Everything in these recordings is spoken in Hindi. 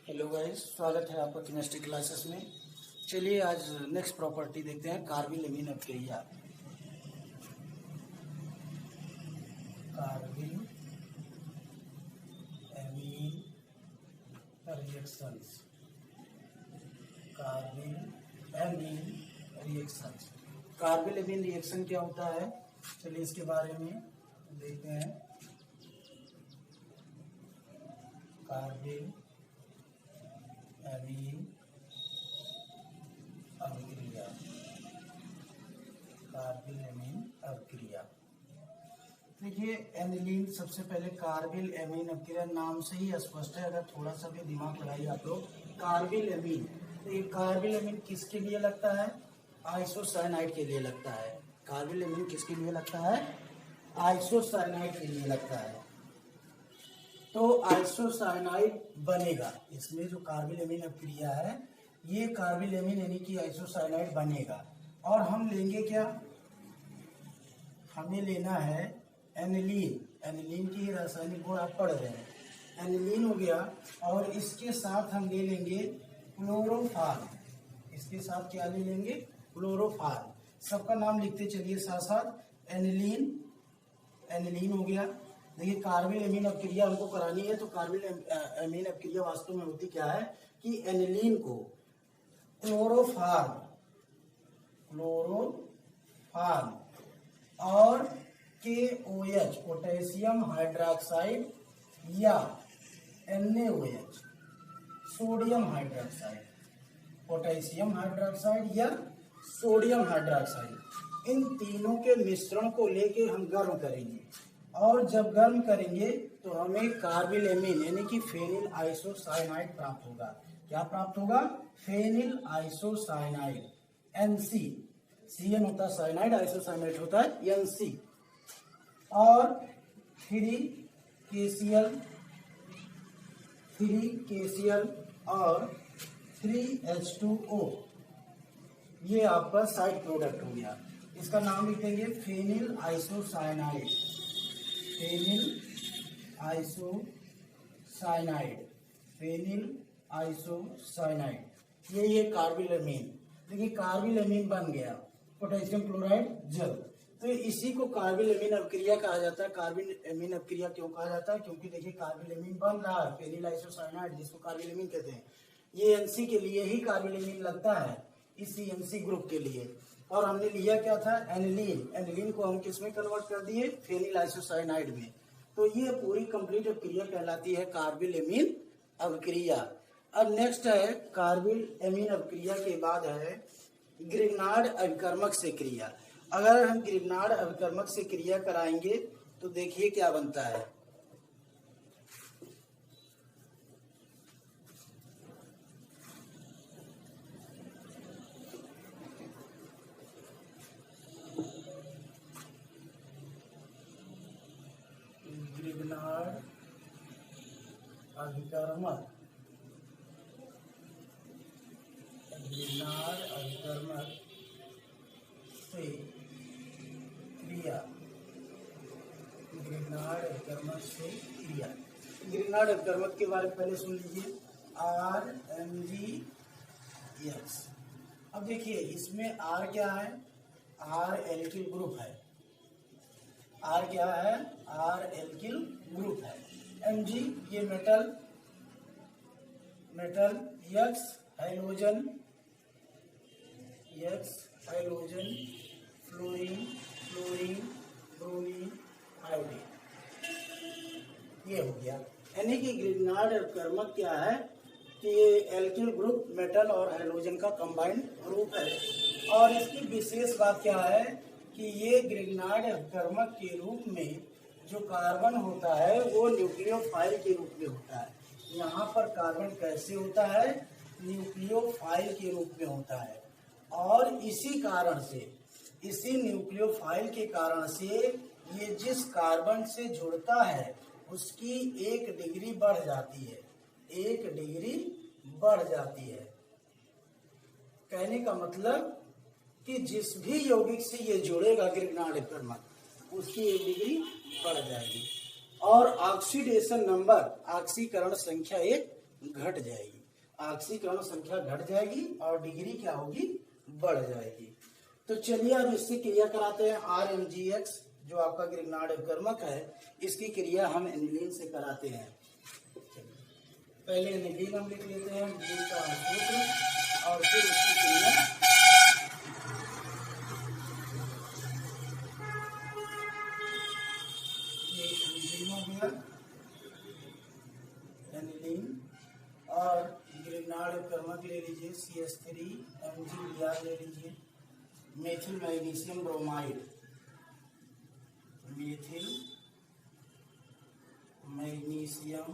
हेलो गाइस, स्वागत है आपका केमिस्ट्री क्लासेस में। चलिए आज नेक्स्ट प्रॉपर्टी देखते हैं, कार्बिल एमीन अभिक्रिया। Carbyl amine reactions, carbyl amine reactions. Carbyl amine reaction क्या होता है, चलिए इसके बारे में देखते हैं। कार्बिल एमीन अभिक्रिया, कार्बिल एमीन अभिक्रिया। देखिए एनिलीन, सबसे पहले कार्बिल एमीन अभिक्रिया नाम से ही स्पष्ट है, अगर थोड़ा सा भी दिमाग लगाइए आप लोग। कार्बिल एमीन, तो ये कार्बिल एमीन किसके लिए लगता है? आइसोसाइनाइड के लिए लगता है। कार्बिल एमीन किसके लिए लगता है? आइसोसाइनाइड के लिए लगता है। तो आइसोसाइनाइड बनेगा इसमें, जो कार्बिल एमीन अभिक्रिया है ये कार्बिल एमीन यानी कि आइसोसाइनाइड बनेगा। और हम लेंगे क्या? हमें लेना है एनिलीन। एनिलीन की रासायनिक गुण आप पढ़ रहे हैं। एनिलीन हो गया, और इसके साथ हम ले लेंगे क्लोरोफॉर्म। इसके साथ क्या ले लेंगे? क्लोरोफॉर्म। सबका नाम लिखते चलिए साथ साथ। एनिलीन, एनिलीन हो गया। देखिए कार्बिल एमीन अभिक्रिया हमको करानी है, तो कार्बिल एमीन अभिक्रिया वास्तव में होती क्या है कि एनिलीन को क्लोरोफॉर्म और KOH पोटेशियम हाइड्रोक्साइड या NaOH sodium hydroxide, potassium hydroxide या सोडियम हाइड्रोक्साइड, इन तीनों के मिश्रण को लेके हम गर्म करेंगे। और जब गर्म करेंगे तो हमें कार्बिल एमीन यानी कि फेनिल आइसोसाइनाइड प्राप्त होगा। क्या प्राप्त होगा? Phenyl isocyanide, NC। CN होता है साइनाइड, आइसोसाइनाइड होता है NC। और 3KCl और 3H2O, ये आपका साइड प्रोडक्ट हो गया। इसका नाम लिखेंगे phenyl isocyanide. Phenyl isocyanide, phenyl isocyanide, ये कार्बिल एमीन। देखिए कार्बिल एमीन बन गया, पोटेशियम क्लोराइड जल। तो इसी को कार्बिल एमीन अभिक्रिया कहा जाता है। कार्बिल एमीन अभिक्रिया क्यों कहा जाता है? क्योंकि देखिए कार्बिल एमीन बन रहा है, फेनिल आइसोसाइनाइड जिसको कार्बिल एमीन कहते हैं। ये NC के लिए ही कार्बिल एमीन लगता है, इसी NC ग्रुप के लिए। और हमने लिया क्या था? एनिलीन। एनिलीन को हम किसमें कन्वर्ट कर दिए? फेनिल आइसोसाइनाइड में। तो ये पूरी कंप्लीट अभिक्रिया कहलाती है कार्बिल एमीन अभिक्रिया। अब नेक्स्ट है कार्बिल एमीन अभिक्रिया के बाद है ग्रिग्नार्ड अभिकर्मक से क्रिया। अगर हम ग्रिग्नार्ड अभिकर्मक से क्रिया कराएंगे तो देखिए क्या बनता है। ग्रिग्नार्ड अभिकर्मक, ग्रिग्नार्ड अभिकर्मक से क्रिया, ग्रिग्नार्ड अभिकर्मक से क्रिया। ग्रिग्नार्ड अभिकर्मक के बारे में पहले सुन लीजिए, RMgX। अब देखिए इसमें R क्या है? R एल्किल ग्रुप है। R क्या है? R एल्किल ग्रुप है। Mg ये metal, X hydrogen, fluorine, bromine, iodine, ये हो गया। यानी कि ग्रिग्नार्ड अभिकर्मक क्या है कि ये एल्किल ग्रुप, मेटल और हाइड्रोजन का कंबाइंड ग्रुप है। और इसकी विशेष बात क्या है कि ये ग्रिग्नार्ड अभिकर्मक के रूप में जो कार्बन होता है वो न्यूक्लियोफाइल के रूप में होता है। यहाँ पर कार्बन कैसे होता है? न्यूक्लियोफाइल के रूप में होता है। और इसी न्यूक्लियोफाइल के कारण से ये जिस कार्बन से जुड़ता है उसकी 1 डिग्री बढ़ जाती है, 1 डिग्री बढ़ जाती है। कहने का मतलब कि जिस भी यौगिक से ये जुड़ेगा ग्रिग्नार्ड अभिकर्मक, उसकी 1 डिग्री बढ़ जाएगी। और ऑक्सीडेशन नंबर, ऑक्सीकरण संख्या 1 घट जाएगी, ऑक्सीकरण संख्या घट जाएगी और डिग्री क्या होगी, बढ़ जाएगी। तो चलिए अब इससे क्रिया कराते हैं। RMGX जो आपका ग्रिग्नार्ड अपकर्मक है, इसकी क्रिया हम एनिलीन से कराते हैं। पहले एनिलीन हम लिख लेते हैं, एनिलीन का सूत्र और फिर उसकी क्रिया। ये एनिलीन हो गया, एनिलीन, और ग्रिग्नार्ड अपकर्मक ले लीजिए CH3MgBr ले लीजिए, methyl magnesium bromide, methyl magnesium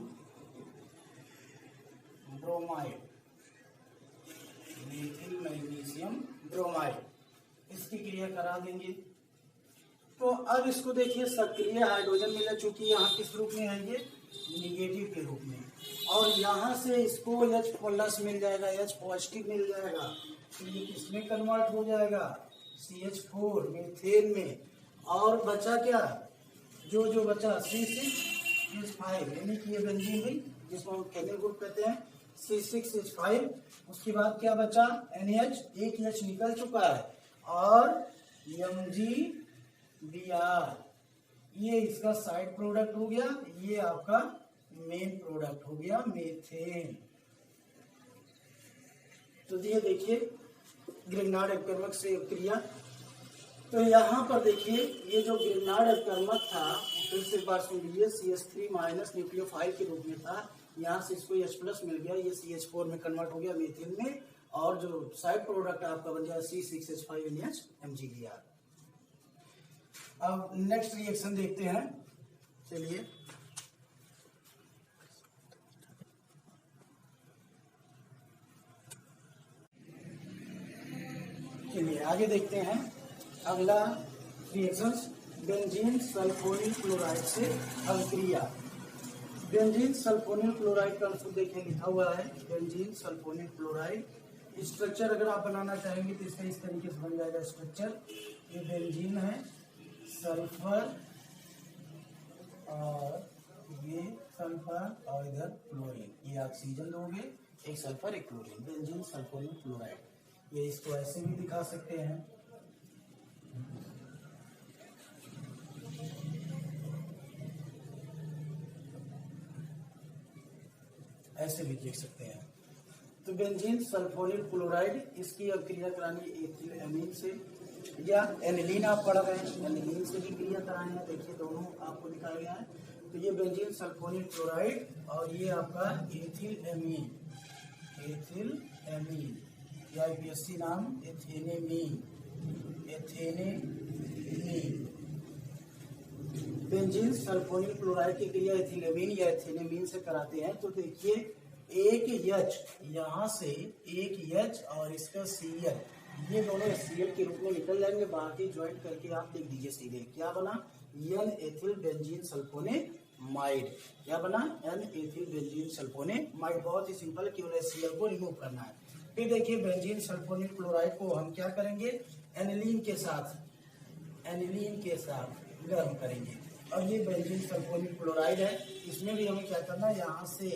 bromide, methyl magnesium bromide, इसकी क्रिया करा देंगे। तो अब इसको देखिए, सक्रिय हाइड्रोजन मिला, चूंकि यहाँ किस रूप में है, ये निगेटिव के रूप में, और यहाँ से इसको H+ मिल जाएगा, H पॉजिटिव मिल जाएगा, तो ये किसमें कन्वर्ट हो जाएगा, CH4 मीथेन में। और बचा क्या, जो बचा C6H5, यानी कि ये बेंजीन हुई जिसको हम फेनिल ग्रुप कहते हैं, C6H5। उसके बाद क्या बचा, NH, एक H निकल चुका है, और MgBr, ये इसका साइड प्रोडक्ट हो गया, ये आपका मेन प्रोडक्ट हो गया मीथेन। तो ये देखिए ग्रिग्नार्ड अपकर्मक से क्रिया। तो यहाँ पर देखिए, ये जो ग्रिग्नार्ड अपकर्मक था, फिर से एक बार सुन लीजिए, CH3- न्यूक्लियोफाइल के रूप में था, यहाँ से इसको H+ मिल गया, ये CH4 में कन्वर्ट हो गया मीथेन में, और जो साइड प्रोडक्ट आपका बन जाए C6H5NH MgBr। अब नेक्स्ट रिएक्शन देखते हैं, चलिए। चलिए आगे देखते हैं अगला रिएक्शन, बेंजीन सल्फोनिल क्लोराइड से अभिक्रिया। बेंजीन सल्फोनिल क्लोराइड का अंश देखिए लिखा हुआ है, बेंजीन सल्फोनिल क्लोराइड। स्ट्रक्चर अगर आप बनाना चाहेंगे तो इसका इस तरीके से बन जाएगा स्ट्रक्चर। ये बेंजीन है, सल्फर, और ये सल्फर, और इधर क्लोरीन, ये ऑक्सीजन दोगे, एक सल्फर एक क्लोरीन, बेंजीन सल्फोनिल क्लोराइड। ये इसको ऐसे भी दिखा सकते हैं, ऐसे भी देख सकते हैं। तो बेंजीन सल्फोनिल क्लोराइड, इसकी अब क्रिया करानी एथिल एमीन से, या एनिलीन आप पढ़ रहे हैं, एनिलीन से भी क्रिया करानी है। देखिए दोनों आपको दिखाया गया है। तो ये बेंजीन सल्फोनिल क्लोराइड, और ये आपका एथिल एमीन, एथिल एमीन, या IPSC नाम एथेनेमीन, एथेनेमीन। बेंजीन सल्फोनिल क्लोराइड की क्रिया एथिलेमीन या एथेनेमीन से कराते हैं। तो देखिए, एक H, यहाँ से एक H और इसका Cl, ये दोनों Cl के रूप में निकल जाएंगे, बाकी ज्वाइंट करके आप लिख दीजिए सीधे, क्या बना, N एथिल बेंजीन सल्फोनेमाइड। क्या बना, N एथिल बेंजीन सल्फोनेमाइड। बहुत ही सिंपल, केवल Cl को रिमूव करना है। फिर देखिए बेंजीन सल्फोनिल क्लोराइड को हम क्या करेंगे, एनिलीन के साथ, एनिलीन के साथ गर्म करेंगे। और ये बेंजीन सल्फोनिल क्लोराइड है, इसमें भी हमें क्या करना है, यहाँ से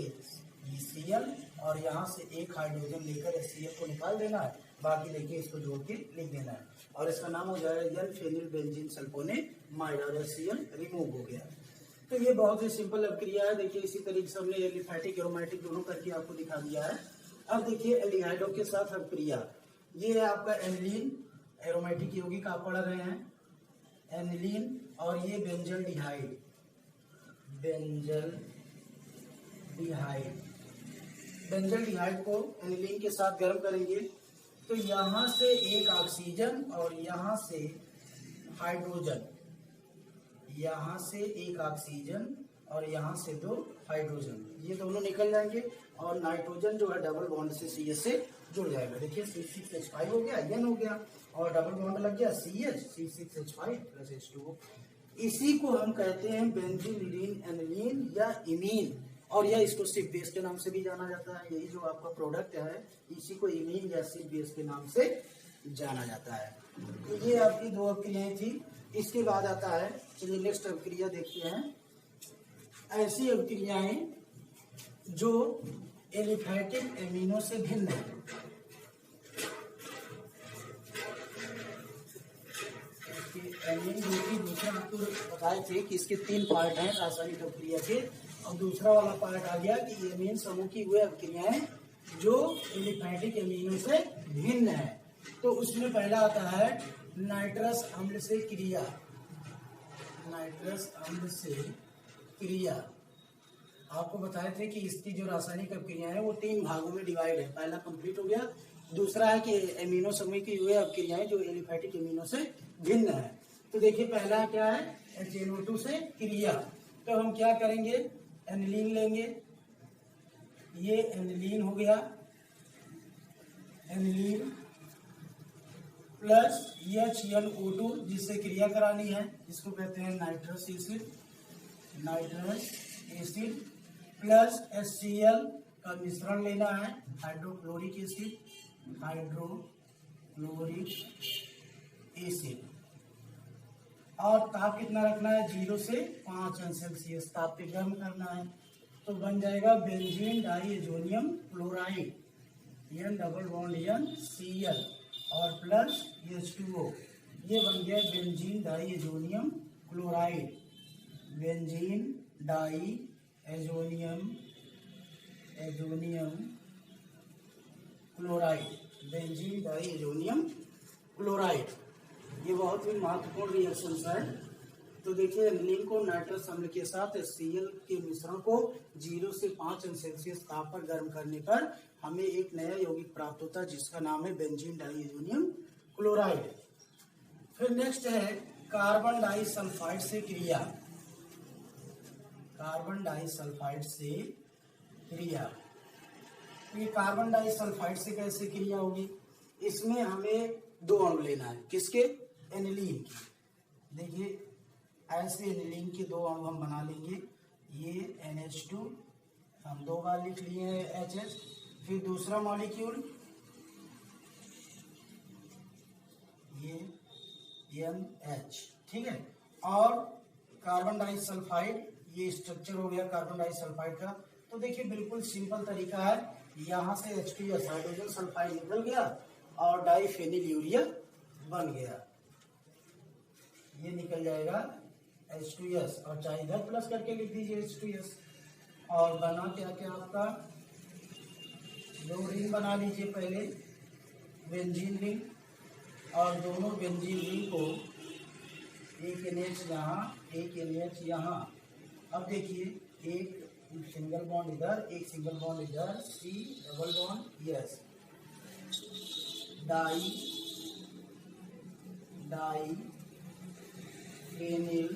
Cl और यहाँ से एक हाइड्रोजन लेकर Cl को निकाल देना है, बाकी देखिए इसको जोड़ के लिख देना है, और इसका नाम हो जाएगा N फेनिल बेंजीन सल्फोनेमाइड, और Cl रिमूव हो गया। तो ये बहुत ही सिंपल अभिक्रिया है। देखिए इसी तरीके से हमने एलिफैटिक एरोमेटिक दोनों करके आपको दिखा दिया है। अब देखिए एल्डिहाइडों के साथ अभिक्रिया, ये है आपका एनिलीन, एरोमेटिक यौगिक आप पढ़ रहे हैं, एनिलीन, और ये बेंजल डिहाइड, बेंजल डिहाइड। बेंजल डिहाइड को एनिलीन के साथ गर्म करेंगे, तो यहाँ से एक ऑक्सीजन और यहाँ से हाइड्रोजन, यहाँ से एक ऑक्सीजन और यहाँ से दो हाइड्रोजन, ये दोनों निकल जाएंगे, और नाइट्रोजन जो है डबल बॉन्ड से CH से जुड़ जाएगा। देखिए C6H5 हो गया, N हो गया, और डबल बॉन्ड लग गया CH, C6H5 + H2O। इसी को हम कहते हैं बेंजीलीन एनिलीन या इमीन, और यह इसको सिप बेस के नाम से भी जाना जाता है। यही जो आपका प्रोडक्ट है, इसी को इमीन या सिप बेस के नाम से जाना जाता है। तो ये आपकी दो अभिक्रियाएं थी। इसके बाद आता है, चलिए नेक्स्ट अभिक्रिया देखते हैं, ऐसी अभिक्रियाएं जो एलिफैटिक एमिनो से भिन्न है। एमिन जो कि दूसरा आपको बताए थे कि इसके 3 पार्ट हैं रासायनिक अभिक्रिया के, और दूसरा वाला पार्ट आ गया कि एमिन समूह की वे अभिक्रियाएं जो एलिफैटिक एमिनो से भिन्न है। तो उसमें पहला आता है नाइट्रस अम्ल से क्रिया। नाइट्रस अम्ल से क्रिया आपको बताए थे कि इसकी जो रासायनिक अभिक्रिया है वो 3 भागों में डिवाइड है। पहला कंप्लीट हो गया। दूसरा है कि एमिनो समूह की वे अभिक्रियाएं जो एलिफैटिक एमिनो से भिन्न है। तो देखिए पहला क्या है, HNO2 से क्रिया। तो हम क्या करेंगे, एनिलीन लेंगे। ये एनिलीन हो गया, एनिलीन प्लस HNO2 जिससे क्रिया करानी है, इसको कहते हैं nitrous acid. Nitrous acid plus HCl का मिश्रण लेना है, हाइड्रोक्लोरिक एसिड। Hydrochloric acid. और ताप कितना रखना है, 0 से 5 अंश सेल्सियस ताप पे गर्म करना है। तो बन जाएगा benzene diazonium chloride, N double bond NCl और प्लस H2O। ये बन गया benzene diazonium chloride. Benzene diazonium chloride, benzene diazonium chloride. ये बहुत ही महत्वपूर्ण रिएक्शन है। तो देखिए एनिलीन को नाइट्रस अम्ल के साथ HCl के मिश्रण को 0 से 5 अंश सेल्सियस ताप पर गर्म करने पर हमें एक नया यौगिक प्राप्त होता है जिसका नाम है बेंजीन डाइएजोनियम क्लोराइड। फिर नेक्स्ट है कार्बन डाइसल्फाइड से क्रिया। कार्बन डाइसल्फाइड से क्रिया। तो ये कार्बन डाइसल्फाइड से कैसे क्रिया होगी, इसमें हमें 2 अणु लेना है। किसके, एनिलीन की। देखिए ऐसे एनिलीन के 2 अणु हम बना लेंगे। ये NH2 हम 2 बार लिख लिए हैं HH। फिर दूसरा मॉलिक्यूल ये NH, ठीक है। और कार्बन डाइसल्फाइड, ये स्ट्रक्चर हो गया कार्बन डाइसल्फाइड का। तो देखिए बिल्कुल सिंपल तरीका है, यहाँ से H2S हाइड्रोजन सल्फाइड निकल गया और डाइफेनिल यूरिया बन गया। ये निकल जाएगा H2S, और चाहे इधर प्लस करके लिख दीजिए H2S। और बना क्या क्या आपका, 2 रिंग बना लीजिए पहले, बेंजीन रिंग। और दोनों बेंजीन रिंग को एक NH यहाँ, एक NH यहाँ। अब देखिए एक सिंगल बॉन्ड इधर, एक सिंगल बॉन्ड इधर, C double bond yes, phenyl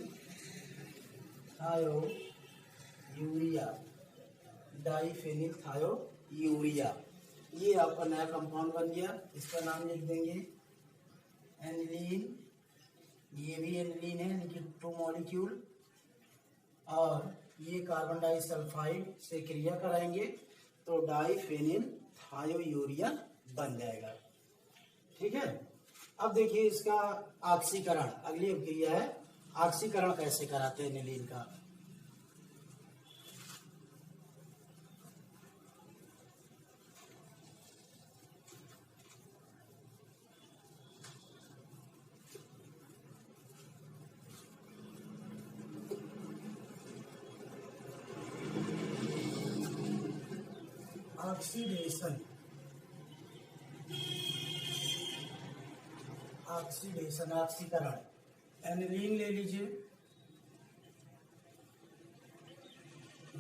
thio urea. Diphenyl thio urea, ये आपका नया कंपाउंड बन गया। इसका नाम लिख देंगे एनिलीन। ये भी एनिलीन है लेकिन 2 मॉलिक्यूल। और ये कार्बन डाइसल्फाइड से क्रिया कराएंगे तो डाइफेनिल थायो यूरिया बन जाएगा, ठीक है। अब देखिए इसका ऑक्सीकरण, अगली अभिक्रिया है ऑक्सीकरण कैसे कराते हैं एनिलीन का। ऑक्सीडेशन, ऑक्सीडेशन ऑक्सीकरण। एनिलीन ले लीजिए,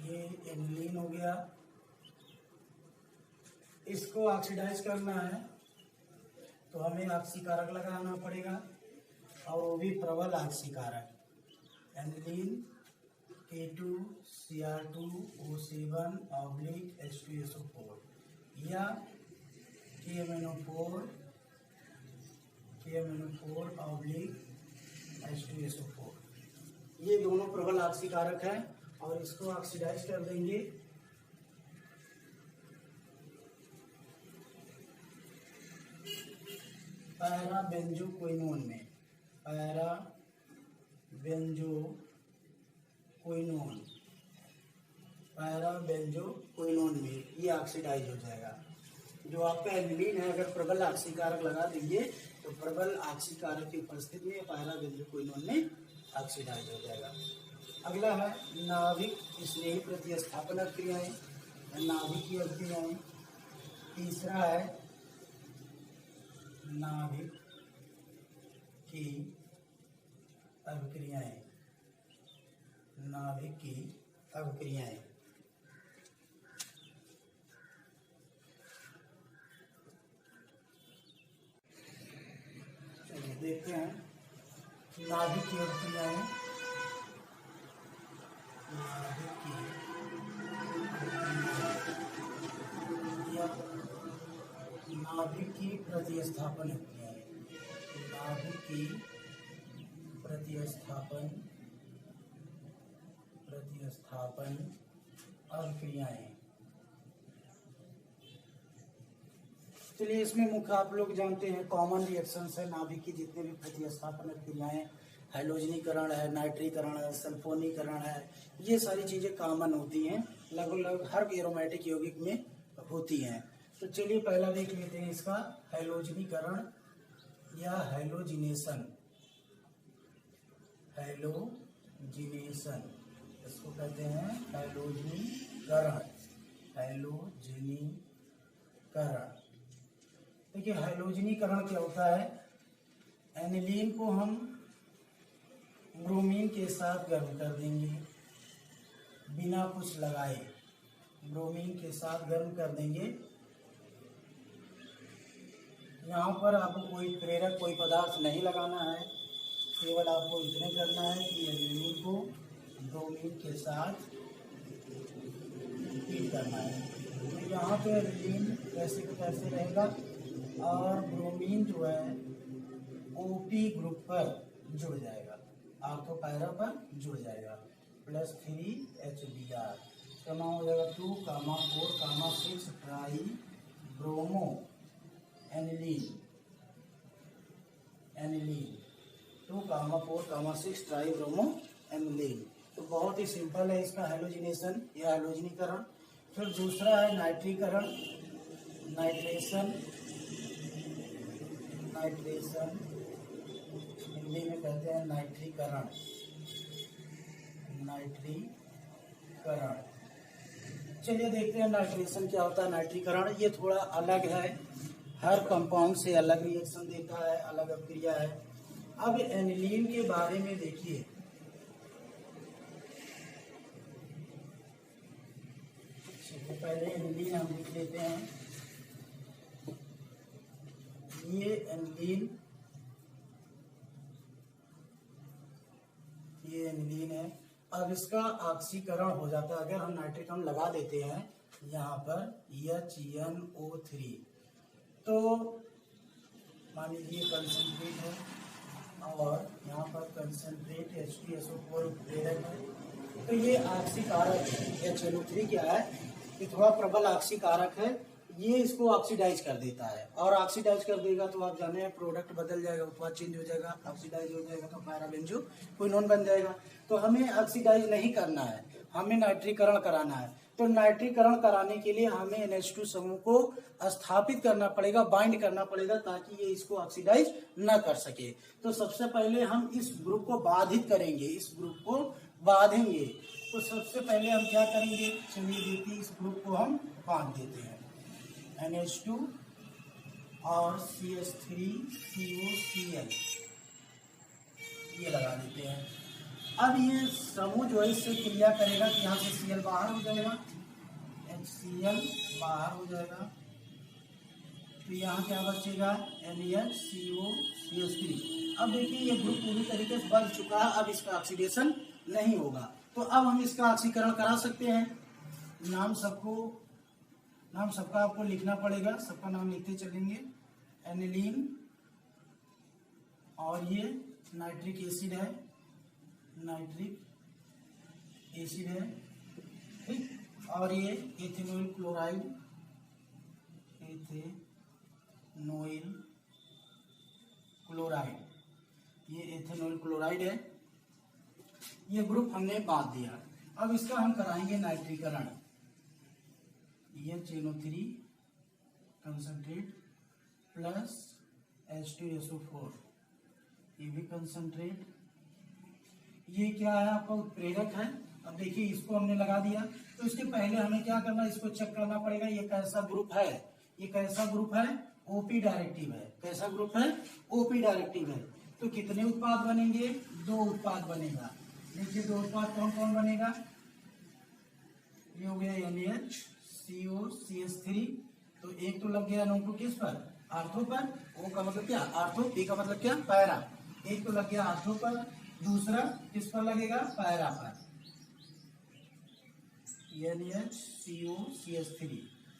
ये एनिलीन हो गया। इसको ऑक्सीडाइज करना है तो हमें ऑक्सीकारक लगाना पड़ेगा, और वो भी प्रबल ऑक्सीकारक। एनिलीन K2Cr2O7 H2SO4 या KMNO4 H2SO4। ये दोनों प्रबल ऑक्सीकारक हैं और इसको ऑक्सीडाइज कर देंगे। पैरा बेंजोक्विनोन में, पैरा बेंजोक्विनोन, पैराबेंजोक्विनोन में ये ऑक्सीडाइज हो जाएगा। जो आपका एनिलीन है अगर प्रबल ऑक्सीकारक लगा देंगे तो प्रबल ऑक्सीकारक की उपस्थिति में पैराबेंजोक्विनोन में ऑक्सीडाइज हो जाएगा। अगला है नाभिक स्नेही प्रतिस्थापन क्रियाएं, नाभिकीय क्रियाएं। तीसरा है नाभिक की अभिक्रियाएं, नाभिक की अभिक्रियाएं। चलिए देखते हैं नाभिक की अभिक्रियाएं। नाभिक की या नाभिक की प्रतिस्थापन क्रियाएं, नाभिक की प्रतिस्थापन अभिक्रियाएं। चलिए इसमें मुख्य आप लोग जानते हैं कॉमन रिएक्शंस है नाभिक की जितने भी प्रतिस्थापन क्रियाएं, हैलोजनीकरण है, नाइट्रीकरण है, सल्फोनीकरण है, ये सारी चीजें कॉमन होती हैं, लगभग हर एरोमेटिक यौगिक में होती हैं। तो चलिए पहला देख लेते हैं इसका हैलोजनीकरण या हैलोजिनेशन। हैलोजिनेशन इसको कहते हैं हैलोजनीकरण। हैलोजनीकरण देखिए हैलोजनीकरण क्या होता है, एनिलीन को हम ब्रोमीन के साथ गर्म कर देंगे बिना कुछ लगाए, ब्रोमीन के साथ गर्म कर देंगे। यहाँ पर आपको कोई प्रेरक कोई पदार्थ नहीं लगाना है, केवल आपको इतने करना है कि एनिलीन को ब्रोमीन के साथ हीट करना है। तो यहाँ पे एनिलीन कैसे को कैसे रहेगा और ब्रोमीन जो है OP ग्रुप पर जुड़ जाएगा, ऑर्थो पैरा पर जुड़ जाएगा, +3 HBr। इसका नाम हो जाएगा 2,4,6 try bromo aniline. 2,4,6 try bromo aniline. तो बहुत ही सिंपल है इसका हैलोजिनेशन या हैलोजनीकरण। फिर दूसरा है नाइट्रीकरण, नाइट्रेशन हिंदी में कहते हैं नाइट्रीकरण। चलिए देखते हैं नाइट्रेशन क्या होता है। नाइट्रीकरण ये थोड़ा अलग है, हर कंपाउंड से अलग रिएक्शन देता है, अलग अभिक्रिया है। अब एनिलीन के बारे में देखिए, पहले एनिलीन हम लिख लेते हैं। ये एनिलीन है। अब इसका ऑक्सीकरण हो जाता है, अगर हम नाइट्रिक अम्ल लगा देते हैं यहाँ पर HNO3, तो मान लीजिए कंसंट्रेट है और यहाँ पर कंसंट्रेट H2SO4 प्रेरक है, तो ये ऑक्सीकारक HNO3 क्या है, ये थोड़ा प्रबल ऑक्सीकारक है, ये इसको ऑक्सीडाइज कर देता है। और ऑक्सीडाइज कर देगा तो आप जाने हैं प्रोडक्ट बदल जाएगा, उत्पाद चेंज हो जाएगा, ऑक्सीडाइज हो जाएगा तो पैराबेंजोक्विनोन बन जाएगा। तो हमें ऑक्सीडाइज नहीं करना है, हमें नाइट्रीकरण कराना है। तो नाइट्रीकरण कराने के लिए हमें NH2 समूह को स्थापित करना पड़ेगा, बाइंड करना पड़ेगा, ताकि ये इसको ऑक्सीडाइज न कर सके। तो सबसे पहले हम इस ग्रुप को बाधित करेंगे, इस ग्रुप को बांधेंगे। तो सबसे पहले हम क्या करेंगे, चलिए देखिए इस ग्रुप को हम बांध देते हैं। NH2 और CH3COCl ये लगा देते हैं। अब ये समूह जो है इससे क्रिया करेगा कि यहाँ से Cl बाहर हो जाएगा, HCl बाहर हो जाएगा, तो यहाँ क्या बचेगा NaCO3। अब देखिए ये ग्रुप पूरी तरीके से बन चुका है, अब इसका ऑक्सीडेशन नहीं होगा। तो अब हम इसका ऑक्सीकरण करा सकते हैं। नाम सबका आपको लिखना पड़ेगा, सबका नाम लिखते चलेंगे। एनिलीन और ये नाइट्रिक एसिड है, ठीक। और ये एथेनॉल क्लोराइड, ये एथेनॉल क्लोराइड है। ये ग्रुप हमने बांध दिया। अब इसका हम कराएंगे नाइट्रीकरण। NH3 कंसंट्रेट प्लस H2SO4, ये भी कंसंट्रेट। ये क्या है आपका उत्प्रेरक है। अब देखिए इसको हमने लगा दिया, तो इसके पहले हमें क्या करना है, इसको चेक करना पड़ेगा ये कैसा ग्रुप है। ये कैसा ग्रुप है, ओपी डायरेक्टिव है। कैसा ग्रुप है, ओपी डायरेक्टिव है। तो कितने उत्पाद बनेंगे, 2 उत्पाद बनेगा। देखिए 2 उत्पाद कौन कौन बनेगा, ये हो गया NaCO तो एक तो लग गया NO2 किस पर, आर्थो पर। O का मतलब क्या, आर्थो। P का मतलब क्या, पैरा। एक तो लग गया आर्थो पर, दूसरा किस पर लगेगा, पैरा पर। NaCO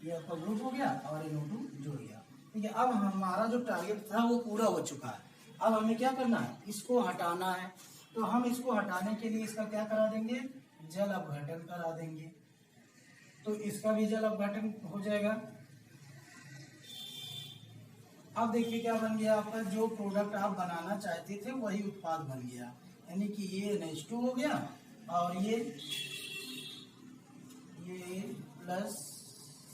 ये आपका ग्रुप हो गया और NO2 जुड़ गया। ठीक है, अब हमारा जो टारगेट था वो पूरा हो चुका है। अब हमें क्या करना है, इसको हटाना है। तो हम इसको हटाने के लिए इसका क्या करा देंगे, जल अपघटन करा देंगे। तो इसका भी जल अपघटन हो जाएगा। अब देखिए क्या बन गया आपका, जो प्रोडक्ट आप बनाना चाहते थे वही उत्पाद बन गया। यानी कि ये NH2 हो गया और ये प्लस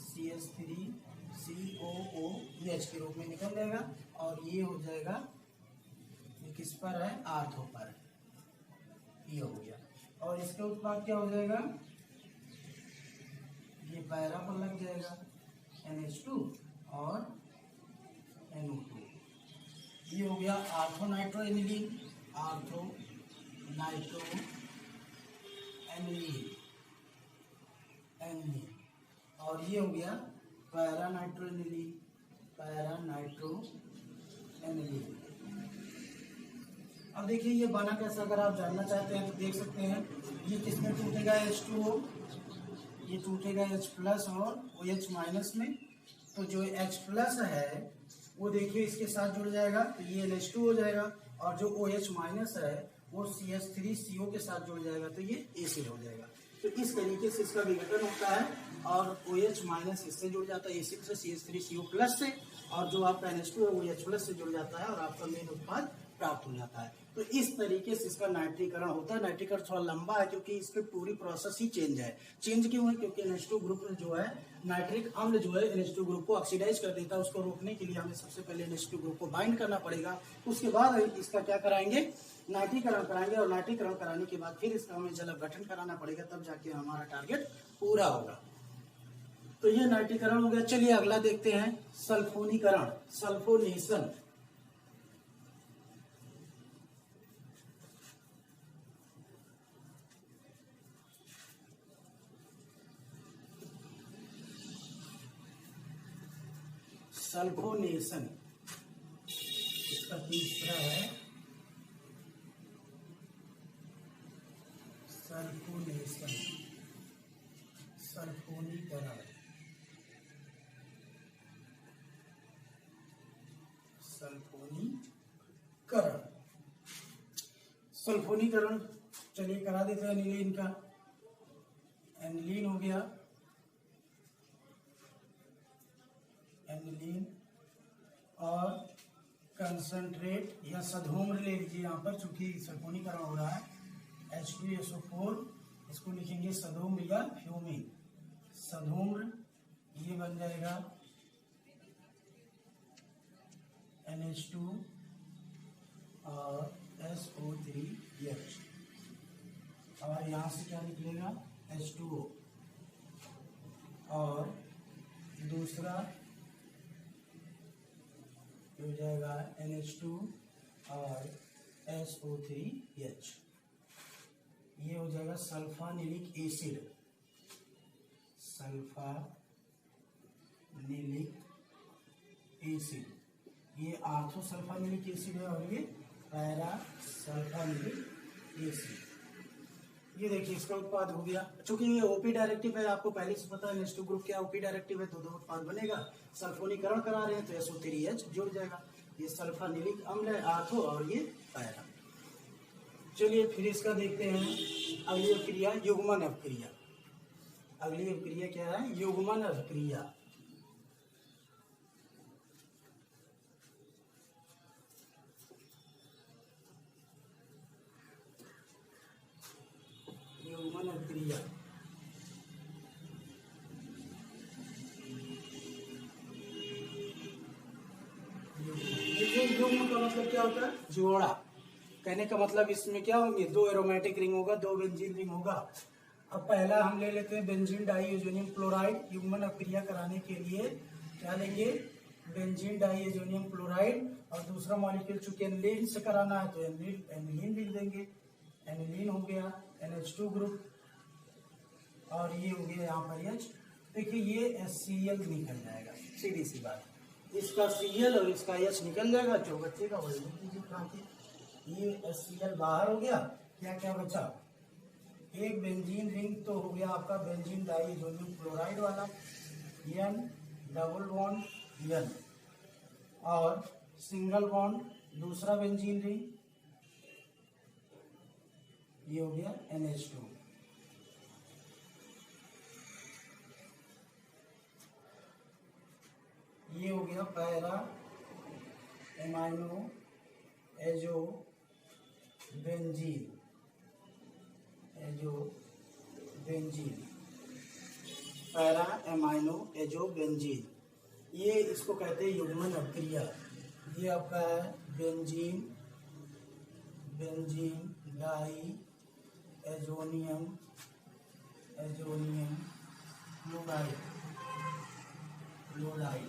CH3COOH के रूप में निकल जाएगा और ये हो जाएगा, ये किस पर है, आर्थो पर। ये हो गया और इसका उत्पाद क्या हो जाएगा, ये पैरा पर लग जाएगा NH2 और NO2। ये हो गया ortho nitro aniline, ortho nitro aniline, और ये हो गया para nitro aniline, para nitro aniline. अब देखिए ये बना कैसा, अगर आप जानना चाहते हैं तो देख सकते हैं। ये किसमें टूटेगा, H2O, ये टूटेगा H प्लस और OH माइनस में। तो जो H प्लस है वो देखिए इसके साथ जुड़ जाएगा, तो ये NH2 हो जाएगा। और जो OH माइनस है वो CH3CO के साथ जुड़ जाएगा, तो ये एसिड हो जाएगा। तो इस तरीके से इसका विघटन होता है और OH माइनस इससे जुड़ जाता है एसिड से, CH3CO प्लस से, और जो आपका NH2 है वो OH प्लस से जुड़ जाता है और आपका मेन उत्पाद प्राप्त हो जाता है। तो इस तरीके से इसका नाइट्रीकरण होता है। नाइट्रीकरण थोड़ा लंबा है क्योंकि इसकी पूरी प्रोसेस ही चेंज है। चेंज क्यों है, क्योंकि NH2 ग्रुप जो है, नाइट्रिक अम्ल जो है NH2 ग्रुप को ऑक्सीडाइज कर देता है। उसको रोकने के लिए हमें सबसे पहले NH2 ग्रुप को बाइंड करना पड़ेगा। उसके बाद इसका क्या कराएंगे, नाइट्रीकरण कराएंगे और नाइट्रीकरण कराने के बाद फिर इसका हमें जल अपघटन कराना पड़ेगा, तब जाके हमारा टारगेट पूरा होगा। तो ये नाइट्रीकरण हो गया। चलिए अगला देखते हैं, सल्फोनीकरण, सल्फोनेशन। सल्फोनेशन इसका तीसरा है, सल्फोनेशन, सल्फोनीकरण, सल्फोनीकरण, सल्फोनीकरण। चलिए करा देते हैं एनिलीन का। एनिलीन हो गया, एनिलीन और कंसंट्रेट या सधूम्र ले लीजिए यहाँ पर, चूंकि सल्फोनीकरण हो रहा है। H2SO4 इसको लिखेंगे सधूम्र या फ्यूमिन, सधूम्र। ये बन जाएगा NH2 और SO3H, और यहाँ से क्या निकलेगा, H2O, और दूसरा हो जाएगा NH2 और SO3H। ये हो जाएगा सल्फानिलिक एसिड, सल्फानिलिक एसिड। ये आर्थोसल्फानिलिक एसिड है और ये पैरा सल्फानिलिक एसिड। ये देखिए इसका उत्पाद हो गया। चूंकि ये ओपी डायरेक्टिव है, आपको पहले से पता है NH2 ग्रुप क्या ओपी डायरेक्टिव है, तो 2 उत्पाद बनेगा। सल्फोनीकरण करा रहे हैं तो SO3H जुड़ जाएगा। ये सल्फानिलिक अम्ल है आर्थो और ये पैरा। चलिए फिर इसका देखते हैं अगली अभिक्रिया, युग्मन अभिक्रिया। अगली अभिक्रिया क्या है, युग्मन अभिक्रिया। युग्मन अभिक्रिया का मतलब क्या होता है? जोड़ा। कहने का मतलब इसमें क्या होंगे? 2 एरोमेटिक रिंग होगा, 2 बेंजीन रिंग होगा। अब पहला हम ले लेते हैं बेंजीन डाइएजोनियम क्लोराइड। युग्मन अभिक्रिया कराने के लिए क्या लेंगे? Benzene diazonium chloride. और दूसरा मॉलिक्यूल चूंकि एनिलीन से कराना है तो एनिलीन लिख देंगे। एनिलीन हो गया NH2 ग्रुप, और ये हो गया यहाँ पर H। देखिए ये HCl निकल जाएगा, सीधी सी बात। इसका Cl और इसका H निकल जाएगा। जो बचेगा वही लिख दीजिए खाते। ये HCl बाहर हो गया। क्या क्या बचा? एक बेंजीन रिंग तो हो गया आपका बेंजीन डाइएजोनियम क्लोराइड वाला, N डबल बॉन्ड N, और सिंगल बॉन्ड दूसरा बेंजीन रिंग, ये हो गया NH2। ये हो गया para amino azo benzene, para amino azo benzene. ये इसको कहते हैं युग्मन अभिक्रिया। ये आपका है बेंजीन डाई एजोनियम क्लोराइड,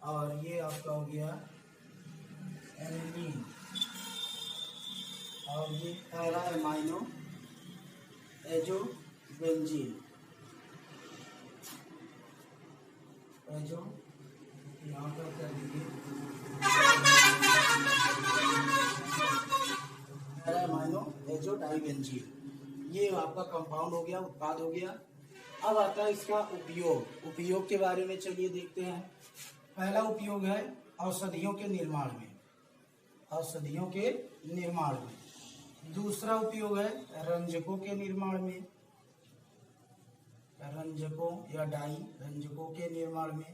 और ये आपका हो गया एनिलीन, और ये पैरा एमाइनो एजो बेंजीन, यहाँ पर कर दीजिए पैरा एमाइनो एजो डाइबेंजीन। ये आपका कंपाउंड हो गया, उत्पाद हो गया। अब आता है इसका उपयोग के बारे में चलिए देखते हैं। पहला उपयोग है औषधियों के निर्माण में। दूसरा उपयोग है रंजकों के निर्माण में, रंजकों या डाई रंजकों के निर्माण में।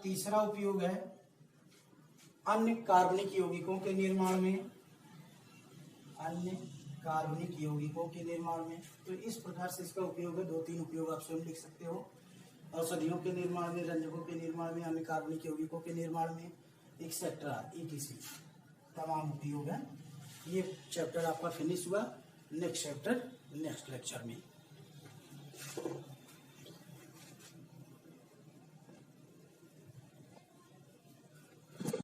तीसरा उपयोग है अन्य कार्बनिक यौगिकों के निर्माण में। तो इस प्रकार से इसका उपयोग है। 2-3 उपयोग आप स्वयं लिख सकते हो। औषधियों के निर्माण में, रंजकों के निर्माण में, अन्य कार्बनिक यौगिकों के निर्माण में, एक्सेट्रा ETC तमाम उपयोग है। ये चैप्टर आपका फिनिश हुआ। नेक्स्ट चैप्टर नेक्स्ट लेक्चर में।